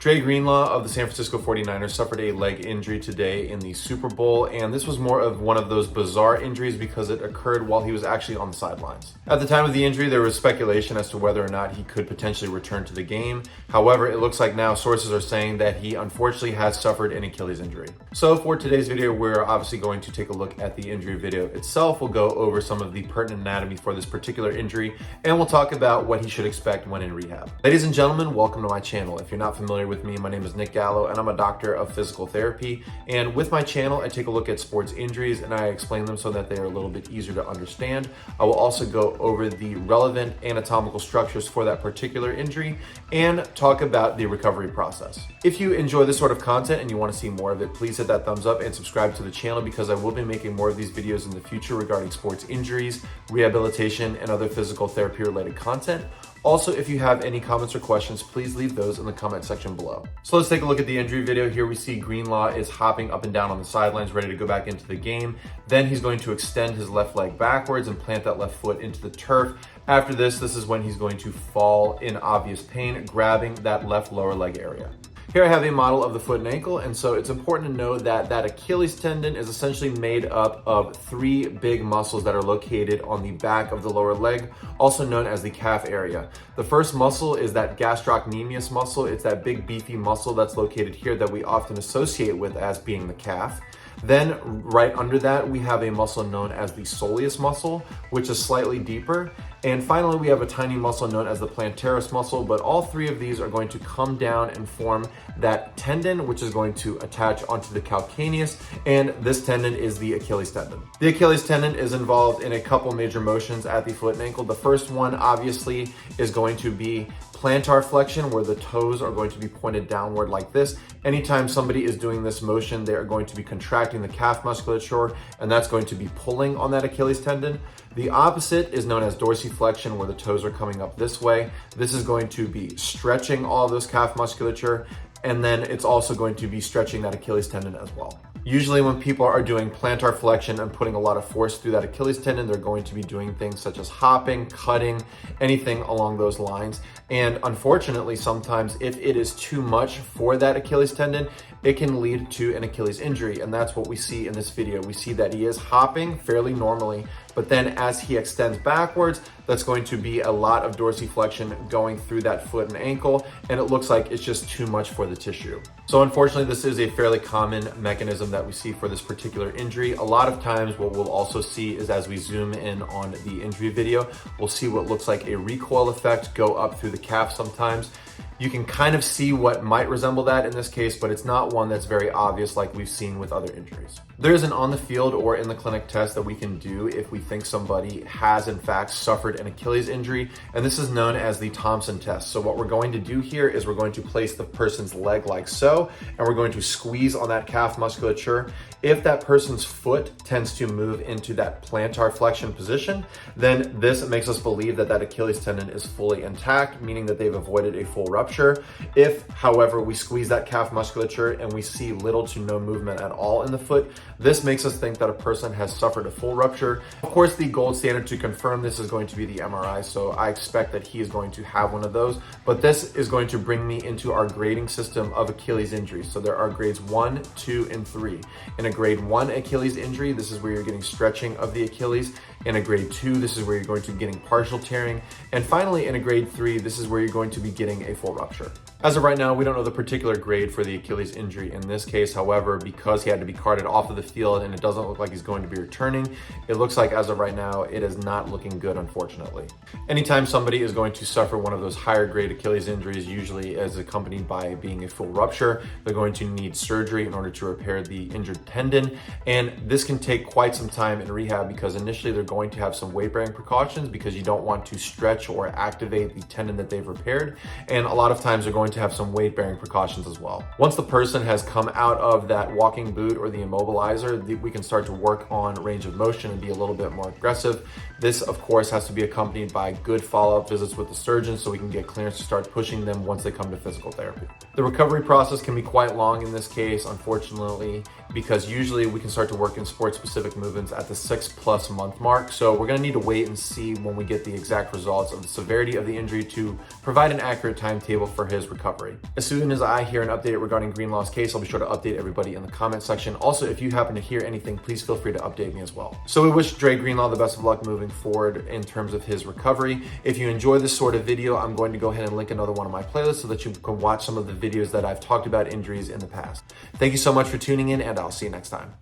Dre Greenlaw of the San Francisco 49ers suffered a leg injury today in the Super Bowl, and this was more of one of those bizarre injuries because it occurred while he was actually on the sidelines. At the time of the injury, there was speculation as to whether or not he could potentially return to the game. However, it looks like now sources are saying that he unfortunately has suffered an Achilles injury. So for today's video, we're obviously going to take a look at the injury video itself. We'll go over some of the pertinent anatomy for this particular injury, and we'll talk about what he should expect when in rehab. Ladies and gentlemen, welcome to my channel. If you're not familiar with me, my name is Nick Gallo, and I'm a doctor of physical therapy. And with my channel, I take a look at sports injuries and I explain them so that they are a little bit easier to understand. I will also go over the relevant anatomical structures for that particular injury and talk about the recovery process. If you enjoy this sort of content and you want to see more of it, please hit that thumbs up and subscribe to the channel because I will be making more of these videos in the future regarding sports injuries, rehabilitation, and other physical therapy related content. Also, if you have any comments or questions, please leave those in the comment section below. So let's take a look at the injury video. Here we see Greenlaw is hopping up and down on the sidelines, ready to go back into the game. Then he's going to extend his left leg backwards and plant that left foot into the turf. After this is when he's going to fall in obvious pain, grabbing that left lower leg area. Here I have a model of the foot and ankle, and so it's important to know that that Achilles tendon is essentially made up of three big muscles that are located on the back of the lower leg, also known as the calf area. The first muscle is that gastrocnemius muscle. It's that big beefy muscle that's located here that we often associate with as being the calf. Then right under that, we have a muscle known as the soleus muscle, which is slightly deeper. And finally, we have a tiny muscle known as the plantaris muscle, but all three of these are going to come down and form that tendon, which is going to attach onto the calcaneus, and this tendon is the Achilles tendon. The Achilles tendon is involved in a couple major motions at the foot and ankle. The first one, obviously, is going to be plantar flexion, where the toes are going to be pointed downward like this. Anytime somebody is doing this motion, they are going to be contracting the calf musculature, and that's going to be pulling on that Achilles tendon. The opposite is known as dorsiflexion, where the toes are coming up this way. This is going to be stretching all of those calf musculature, and then it's also going to be stretching that Achilles tendon as well. Usually when people are doing plantar flexion and putting a lot of force through that Achilles tendon, they're going to be doing things such as hopping, cutting, anything along those lines. And unfortunately, sometimes if it is too much for that Achilles tendon, it can lead to an Achilles injury. And that's what we see in this video. We see that he is hopping fairly normally, but then as he extends backwards, that's going to be a lot of dorsiflexion going through that foot and ankle, and it looks like it's just too much for the tissue. So unfortunately, this is a fairly common mechanism that we see for this particular injury. A lot of times what we'll also see is as we zoom in on the injury video, we'll see what looks like a recoil effect go up through the calf sometimes. You can kind of see what might resemble that in this case, but it's not one that's very obvious like we've seen with other injuries. There is an on the field or in the clinic test that we can do if we think somebody has in fact suffered an Achilles injury, and this is known as the Thompson test. So what we're going to do here is we're going to place the person's leg like so, and we're going to squeeze on that calf musculature. If that person's foot tends to move into that plantar flexion position, then this makes us believe that that Achilles tendon is fully intact, meaning that they've avoided a full rupture. If, however, we squeeze that calf musculature and we see little to no movement at all in the foot, this makes us think that a person has suffered a full rupture. Of course, the gold standard to confirm this is going to be the MRI, so I expect that he is going to have one of those, but this is going to bring me into our grading system of Achilles injuries. So there are grades 1, 2, and 3. In a grade 1 Achilles injury, this is where you're getting stretching of the Achilles. In a grade 2, this is where you're going to be getting partial tearing. And finally, in a grade 3, this is where you're going to be getting a full rupture. As of right now, we don't know the particular grade for the Achilles injury in this case. However, because he had to be carted off of the field and it doesn't look like he's going to be returning, it looks like as of right now, it is not looking good, unfortunately. Anytime somebody is going to suffer one of those higher grade Achilles injuries, usually as accompanied by being a full rupture, they're going to need surgery in order to repair the injured tendon. And this can take quite some time in rehab because initially they're going to have some weight bearing precautions because you don't want to stretch or activate the tendon that they've repaired. And a lot of times they're going to have some weight bearing precautions as well. Once the person has come out of that walking boot or the immobilizer, we can start to work on range of motion and be a little bit more aggressive. This, of course, has to be accompanied by good follow-up visits with the surgeon so we can get clearance to start pushing them once they come to physical therapy. The recovery process can be quite long in this case, unfortunately, because usually we can start to work in sport-specific movements at the 6+ month mark. So we're gonna need to wait and see when we get the exact results of the severity of the injury to provide an accurate timetable for his recovery. As soon as I hear an update regarding Greenlaw's case, I'll be sure to update everybody in the comment section. Also, if you happen to hear anything, please feel free to update me as well. So we wish Dre Greenlaw the best of luck moving forward in terms of his recovery. If you enjoy this sort of video, I'm going to go ahead and link another one of my playlists so that you can watch some of the videos that I've talked about injuries in the past. Thank you so much for tuning in, and I'll see you next time.